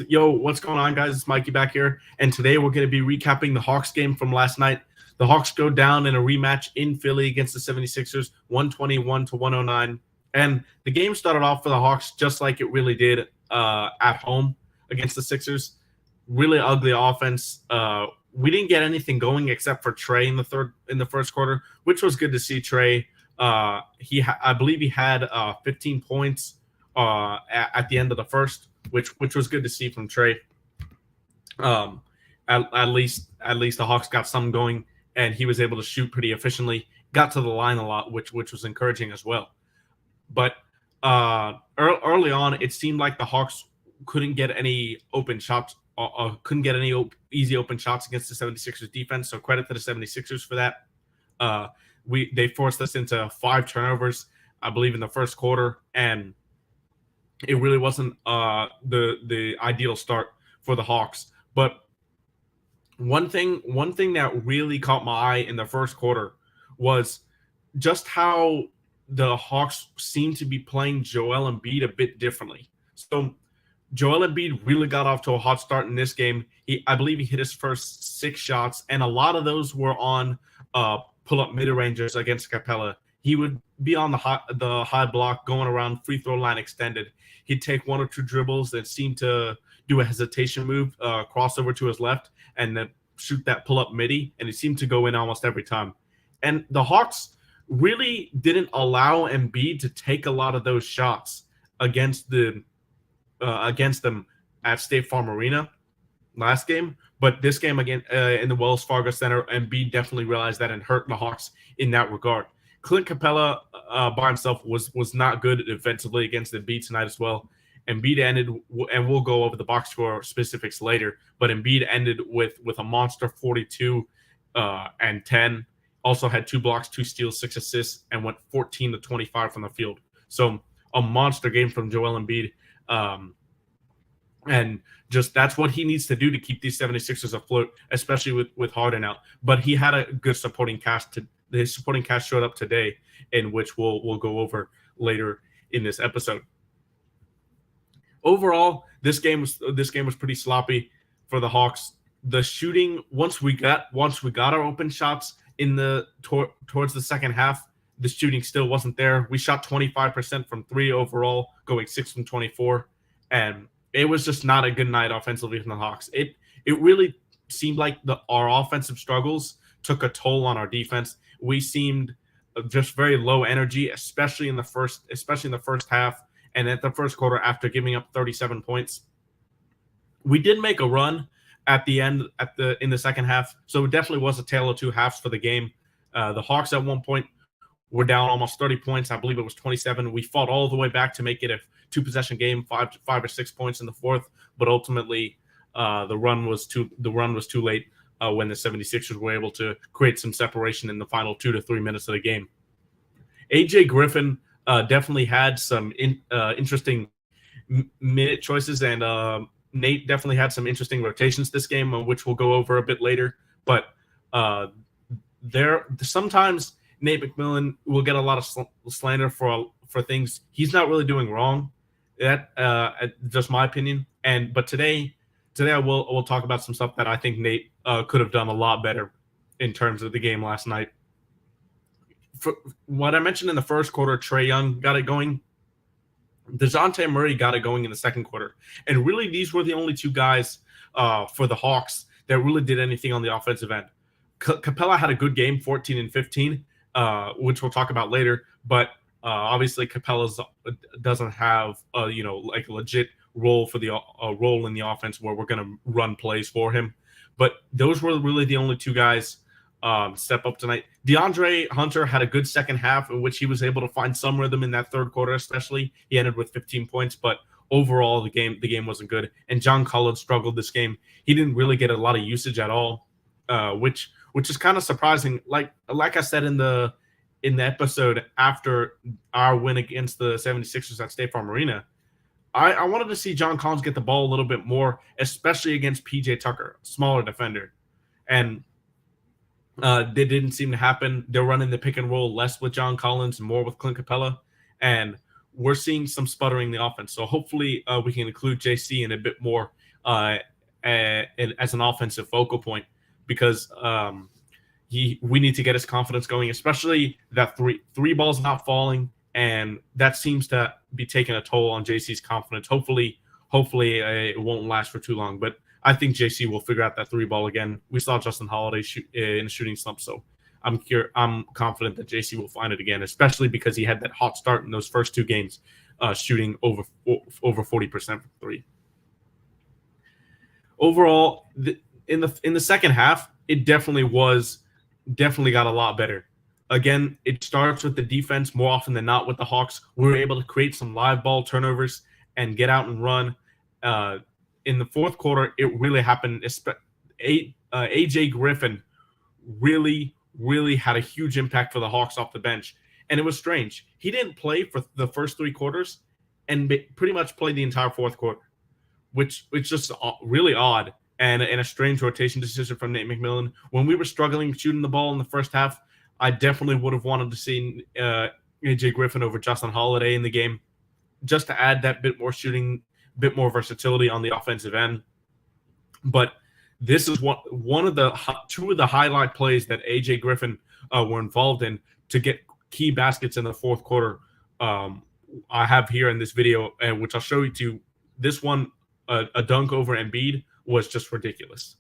Yo, what's going on, guys? It's Mikey back here, and today we're going to be recapping the Hawks game from last night. The Hawks go down in a rematch in Philly against the 76ers, 121-109. And the game started off for the Hawks just like it really did at home against the Sixers. Really ugly offense. We didn't get anything going except for Trey in the first quarter, which was good to see. Trey, I believe he had 15 points at the end of the first, which was good to see from Trey. At least the Hawks got something going, and he was able to shoot pretty efficiently. Got to the line a lot, which was encouraging as well. But early on, it seemed like the Hawks couldn't get any open shots, couldn't get any easy open shots against the 76ers defense. So credit to the 76ers for that. They forced us into 5 turnovers, I believe, in the first quarter, and it really wasn't the ideal start for the Hawks. But one thing that really caught my eye in the first quarter was just how the Hawks seemed to be playing Joel Embiid a bit differently. So Joel Embiid really got off to a hot start in this game. I believe he hit his first 6 shots, and a lot of those were on pull-up mid-rangers against Capella. He would be on the high block, going around free throw line extended. He'd take 1 or 2 dribbles that seemed to do a hesitation move, crossover to his left, and then shoot that pull-up midi, and it seemed to go in almost every time. And the Hawks really didn't allow Embiid to take a lot of those shots against them at State Farm Arena last game. But this game again in the Wells Fargo Center, Embiid definitely realized that and hurt the Hawks in that regard. Clint Capella by himself was not good defensively against Embiid tonight as well. Embiid ended, and we'll go over the box score specifics later, but Embiid ended with a monster 42 and 10. Also had 2 blocks, 2 steals, 6 assists, and went 14 to 25 from the field. So a monster game from Joel Embiid. And just that's what he needs to do to keep these 76ers afloat, especially with Harden out. But he had a good supporting cast. His supporting cast showed up today, in which we'll go over later in this episode. Overall, this game was pretty sloppy for the Hawks. The shooting, once we got our open shots in towards the second half, the shooting still wasn't there. We shot 25% from 3 overall, going 6 from 24, and it was just not a good night offensively from the Hawks. It really seemed like our offensive struggles took a toll on our defense. We seemed just very low energy, especially in the first half and at the first quarter after giving up 37 points. We did make a run at the end in the second half, so it definitely was a tale of 2 halves for the game. The Hawks at one point were down almost 30 points. I believe it was 27. We fought all the way back to make it a 2-possession game, 5 or 6 points in the fourth, but ultimately the run was too late when the 76ers were able to create some separation in the final 2 to 3 minutes of the game. AJ Griffin definitely had some interesting minute choices, and Nate definitely had some interesting rotations this game, which we'll go over a bit later. But sometimes Nate McMillan will get a lot of slander for things he's not really doing wrong. That just my opinion. But today we'll talk about some stuff that I think Nate could have done a lot better in terms of the game last night. For what I mentioned in the first quarter, Trae Young got it going. DeJounte Murray got it going in the second quarter. And really, these were the only 2 guys for the Hawks that really did anything on the offensive end. Capella had a good game, 14 and 15, which we'll talk about later. But obviously, Capella doesn't have like a legit role for the role in the offense where we're going to run plays for him. But those were really the only 2 guys step up tonight. DeAndre Hunter had a good second half in which he was able to find some rhythm in that third quarter, especially. He ended with 15 points, but overall the game wasn't good. And John Collins struggled this game. He didn't really get a lot of usage at all, which is kind of surprising. Like I said in the episode after our win against the 76ers at State Farm Arena, I wanted to see John Collins get the ball a little bit more, especially against PJ Tucker, smaller defender. And they didn't seem to happen. They're running the pick and roll less with John Collins and more with Clint Capella. And we're seeing some sputtering in the offense. So hopefully we can include JC in a bit more as an offensive focal point because we need to get his confidence going, especially that three balls not falling, and that seems to be taking a toll on JC's confidence. Hopefully it won't last for too long, but I think JC will figure out that three ball again. We saw Justin Holiday shoot in a shooting slump, so I'm confident that JC will find it again, especially because he had that hot start in those first two games, shooting over 40% from three. Overall, in the second half, it definitely got a lot better. Again, it starts with the defense more often than not with the Hawks. We were able to create some live ball turnovers and get out and run. In the fourth quarter, it really happened. AJ Griffin really had a huge impact for the Hawks off the bench. And it was strange. He didn't play for the first three quarters and pretty much played the entire fourth quarter, which just really odd and a strange rotation decision from Nate McMillan. When we were struggling shooting the ball in the first half, I definitely would have wanted to see AJ Griffin over Justin Holiday in the game just to add that bit more shooting, bit more versatility on the offensive end. But this is one of the two of the highlight plays that AJ Griffin were involved in to get key baskets in the fourth quarter. I have here in this video, and which I'll show you to. This one, a dunk over Embiid, was just ridiculous.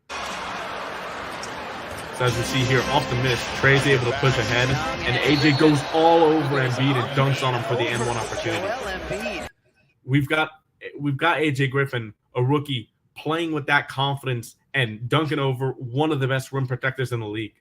So as we see here, off the miss, Trey's able to push ahead, and AJ goes all over Embiid and dunks on him for the N1 opportunity. We've got AJ Griffin, a rookie, playing with that confidence and dunking over one of the best rim protectors in the league.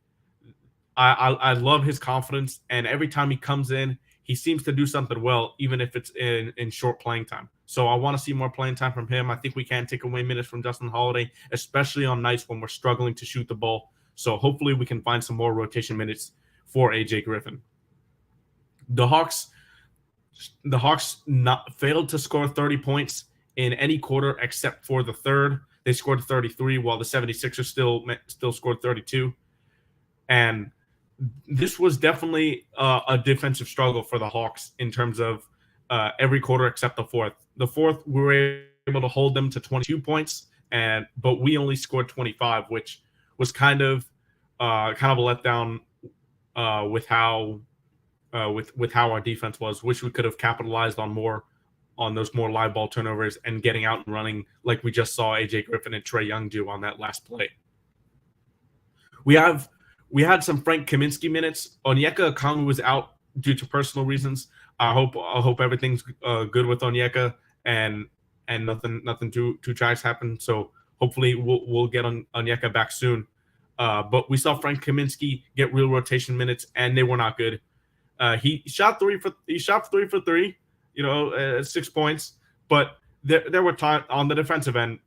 I love his confidence, and every time he comes in, he seems to do something well, even if it's in short playing time. So I want to see more playing time from him. I think we can take away minutes from Justin Holiday, especially on nights when we're struggling to shoot the ball. So hopefully we can find some more rotation minutes for AJ Griffin. The Hawks failed to score 30 points in any quarter except for the third. They scored 33, while the 76ers still scored 32. And this was definitely a defensive struggle for the Hawks in terms of every quarter except the fourth. The fourth, we were able to hold them to 22 points, but we only scored 25, which was kind of a letdown with how our defense was. Wish we could have capitalized on those more live ball turnovers and getting out and running like we just saw AJ Griffin and Trae Young do on that last play. We had some Frank Kaminsky minutes. Onyeka Okongwu was out due to personal reasons. I hope everything's good with Onyeka and nothing too tragic happened. So hopefully we'll get Onyeka back soon. But we saw Frank Kaminsky get real rotation minutes, and they were not good. He shot three for three. 6 points. But there were times on the defensive end,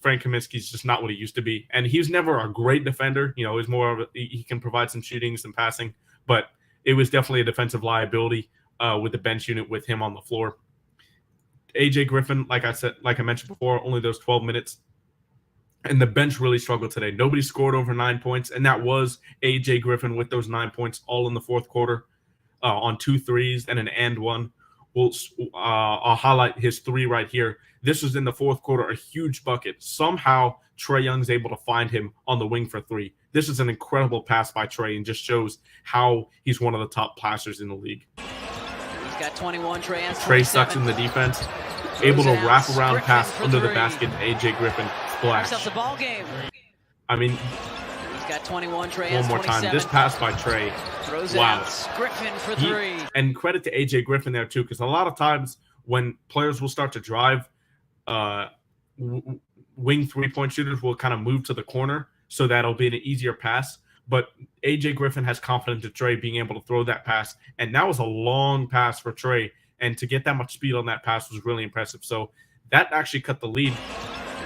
Frank Kaminsky's just not what he used to be, and he's never a great defender. He's more of he can provide some shooting, some passing, but it was definitely a defensive liability with the bench unit with him on the floor. AJ Griffin, like I mentioned before, only those 12 minutes. And the bench really struggled today. Nobody scored over 9 points, and that was AJ Griffin with those 9 points all in the fourth quarter on 2 threes and an and one. I'll highlight his three right here. This was in the fourth quarter, a huge bucket. Somehow, Trae Young's able to find him on the wing for three. This is an incredible pass by Trae and just shows how he's one of the top passers in the league. He's got 21, Trae sucks in the defense, able to wrap around pass under the basket to AJ Griffin. Splash. The ball game. I mean, he's got 21, Trae one more time. This pass by Trae. Wow. Griffin for three. And credit to AJ Griffin there too, because a lot of times when players will start to drive, wing 3-point shooters will kind of move to the corner, so that'll be an easier pass. But AJ Griffin has confidence in Trae being able to throw that pass, and that was a long pass for Trae, and to get that much speed on that pass was really impressive. So that actually cut the lead.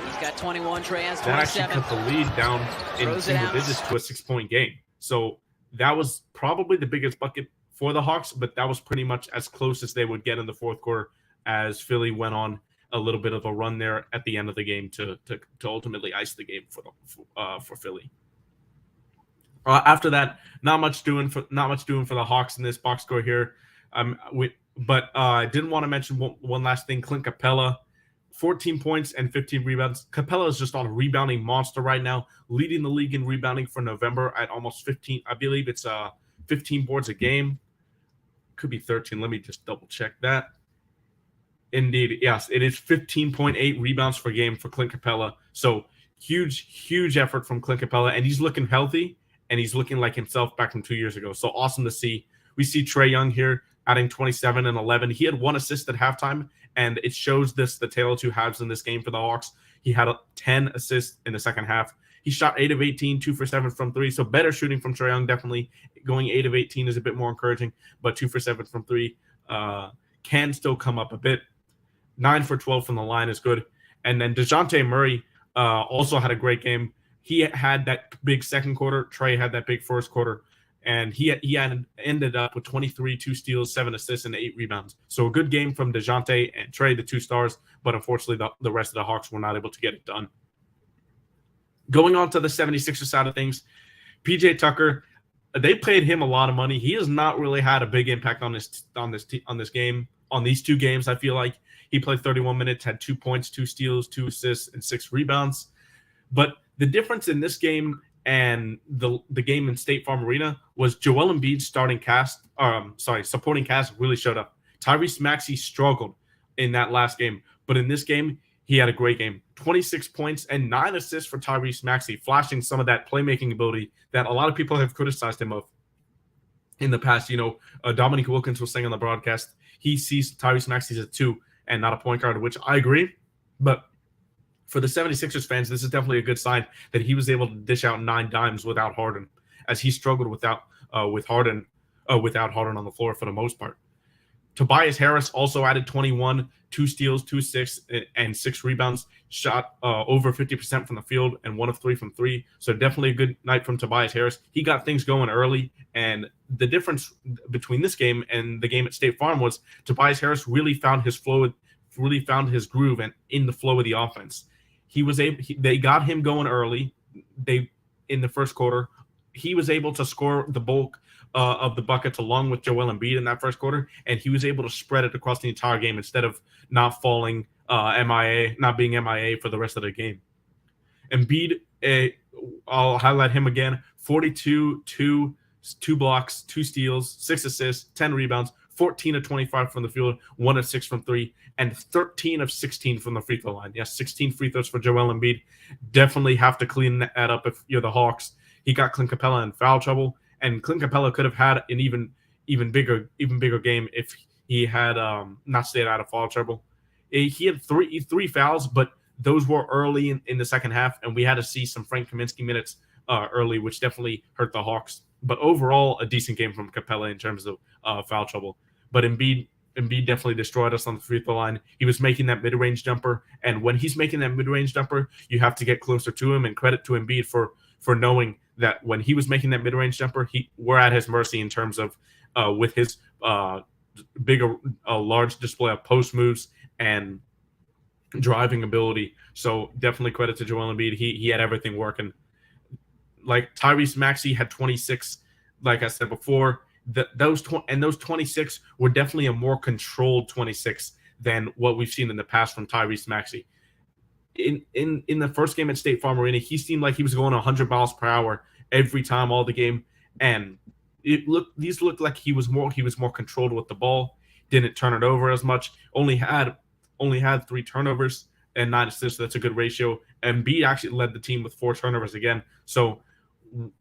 He's got 21, Trae has 27. That actually cut the lead down in single digits to a 6-point game. So that was probably the biggest bucket for the Hawks, but that was pretty much as close as they would get in the fourth quarter as Philly went on a little bit of a run there at the end of the game to ultimately ice the game for Philly. After that, not much doing for the Hawks in this box score here. But I didn't want to mention one last thing. Clint Capella 14 points and 15 rebounds. Capella is just on a rebounding monster right now, leading the league in rebounding for November at almost 15. I believe it's 15 boards a game. Could be 13. Let me just double check that. Indeed, yes, it is 15.8 rebounds per game for Clint Capella. So huge effort from Clint Capella, and he's looking healthy, and he's looking like himself back from 2 years ago. So awesome to see. We see Trae Young here adding 27 and 11. He had 1 assist at halftime, and it shows the tale of two halves in this game for the Hawks. He had 10 assists in the second half. He shot 8 of 18, 2 for 7 from 3. So better shooting from Trae Young, definitely. Going 8 of 18 is a bit more encouraging, but 2 for 7 from 3 can still come up a bit. 9 for 12 from the line is good. And then DeJounte Murray also had a great game. He had that big second quarter. Trae had that big first quarter. And he had ended up with 23, 2 steals, 7 assists, and 8 rebounds. So a good game from DeJounte and Trae, the 2 stars. But unfortunately, the rest of the Hawks were not able to get it done. Going on to the 76ers side of things, PJ Tucker, they paid him a lot of money. He has not really had a big impact on this game. On these 2 games, I feel like he played 31 minutes, had 2 points, 2 steals, 2 assists, and 6 rebounds. But the difference in this game and the game in State Farm Arena was Joel Embiid's supporting cast really showed up. Tyrese Maxey struggled in that last game, but in this game, he had a great game. 26 points and 9 assists for Tyrese Maxey, flashing some of that playmaking ability that a lot of people have criticized him of in the past. Dominique Wilkins was saying on the broadcast, he sees Tyrese Maxey as a 2 and not a point guard, which I agree. But for the 76ers fans, this is definitely a good sign that he was able to dish out 9 dimes without Harden, as he struggled with Harden on the floor for the most part. Tobias Harris also added 21, 2 steals, 2 assists, and 6 rebounds. Shot over 50% from the field and 1 of 3 from 3. So definitely a good night from Tobias Harris. He got things going early, and the difference between this game and the game at State Farm was Tobias Harris really found his flow, really found his groove, and in the flow of the offense. They got him going early. In the first quarter, he was able to score the bulk of the buckets along with Joel Embiid in that first quarter, and he was able to spread it across the entire game instead of not falling not being MIA for the rest of the game. Embiid, I'll highlight him again: 42, 2 blocks, 2 steals, 6 assists, 10 rebounds, 14 of 25 from the field, 1 of 6 from 3, and 13 of 16 from the free throw line. Yes, 16 free throws for Joel Embiid. Definitely have to clean that up if you're the Hawks. He got Clint Capella in foul trouble, and Clint Capella could have had an even bigger game if he had not stayed out of foul trouble. He had three fouls, but those were early in the second half, and we had to see some Frank Kaminsky minutes early, which definitely hurt the Hawks. But overall, a decent game from Capella in terms of foul trouble. But Embiid definitely destroyed us on the free throw line. He was making that mid-range jumper, and when he's making that mid-range jumper, you have to get closer to him, and credit to Embiid for knowing that when he was making that mid-range jumper, we're at his mercy in terms of with his large display of post moves and driving ability. So definitely credit to Joel Embiid. He had everything working. Like Tyrese Maxey had 26, like I said before. Those 26 were definitely a more controlled 26 than what we've seen in the past from Tyrese Maxey. In the first game at State Farm Arena, he seemed like he was going 100 miles per hour every time all the game, and these looked like he was more controlled with the ball. Didn't turn it over as much. Only had 3 turnovers and 9 assists. So that's a good ratio. And B actually led the team with 4 turnovers again. So the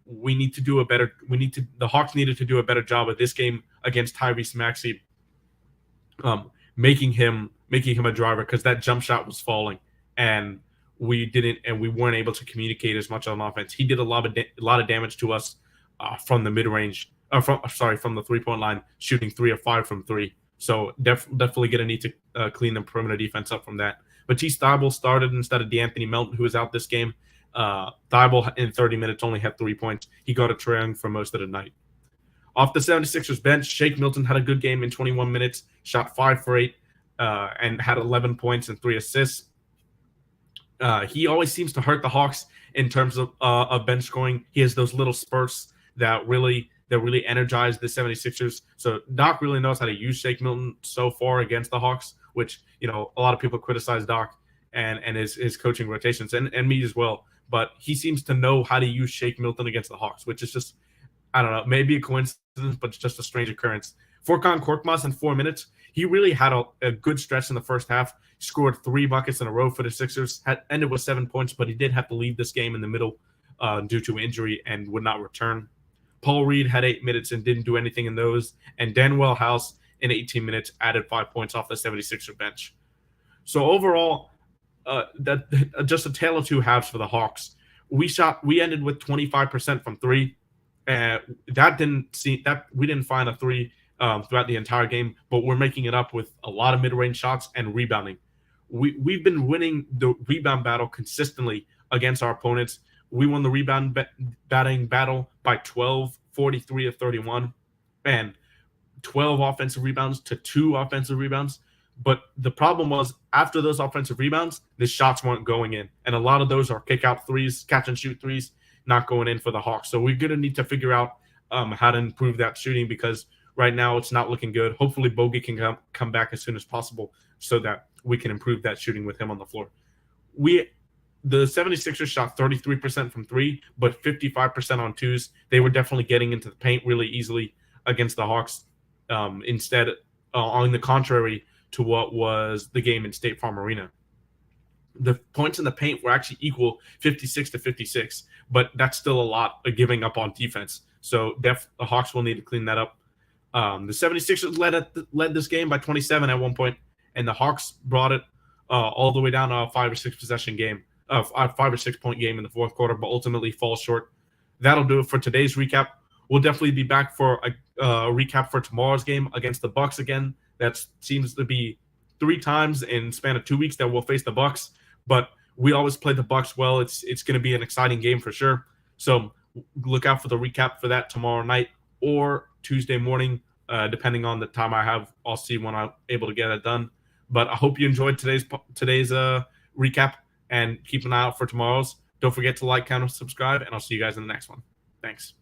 Hawks needed to do a better job of this game against Tyrese Maxey, making him a driver, because that jump shot was falling, and we weren't able to communicate as much on offense. He did a lot of damage to us from the mid-range, from the 3-point line, shooting 3 of 5 from 3. So definitely going to need to clean the perimeter defense up from that. Matisse Thybulle started instead of DeAnthony Melton, who was out this game. Thybulle in 30 minutes only had 3 points. He got a Trae Young for most of the night. Off the 76ers bench, Shake Milton had a good game in 21 minutes, shot 5 for 8, and had 11 points and 3 assists. He always seems to hurt the Hawks in terms of bench scoring. He has those little spurts that really energize the 76ers. So Doc really knows how to use Shake Milton so far against the Hawks, which, a lot of people criticize Doc. and his coaching rotations and me as well. But he seems to know how to use Shake Milton against the Hawks, which is just, I don't know, maybe a coincidence, but it's just a strange occurrence. Furkan Korkmaz in 4 minutes, he really had a good stretch in the first half. He scored 3 buckets in a row for the Sixers, ended with 7 points, but he did have to leave this game in the middle due to injury and would not return. Paul Reed had 8 minutes and didn't do anything in those. And Danuel House in 18 minutes added 5 points off the 76er bench. So overall, just a tale of two halves for the Hawks. We ended with 25% from three. We didn't find a three throughout the entire game, but we're making it up with a lot of mid-range shots and rebounding. We've been winning the rebound battle consistently against our opponents. We won the batting battle by 12, 43 of 31, and 12 offensive rebounds to 2 offensive rebounds. But the problem was, after those offensive rebounds, the shots weren't going in. And a lot of those are kick-out threes, catch-and-shoot threes, not going in for the Hawks. So we're going to need to figure out how to improve that shooting, because right now it's not looking good. Hopefully Bogey can come back as soon as possible so that we can improve that shooting with him on the floor. The 76ers shot 33% from three, but 55% on twos. They were definitely getting into the paint really easily against the Hawks. Instead, on the contrary to what was the game in State Farm Arena. The points in the paint were actually equal, 56 to 56, but that's still a lot of giving up on defense. So the Hawks will need to clean that up. The 76ers led this game by 27 at one point, and the Hawks brought it all the way down to a 5 or 6 possession game, a 5 or 6 point game in the fourth quarter, but ultimately fall short. That'll do it for today's recap. We'll definitely be back for a recap for tomorrow's game against the Bucks again. That seems to be 3 times in the span of 2 weeks that we'll face the Bucks, but we always play the Bucks well. It's going to be an exciting game for sure. So look out for the recap for that tomorrow night or Tuesday morning, depending on the time I have. I'll see when I'm able to get it done. But I hope you enjoyed today's recap, and keep an eye out for tomorrow's. Don't forget to like, comment, subscribe, and I'll see you guys in the next one. Thanks.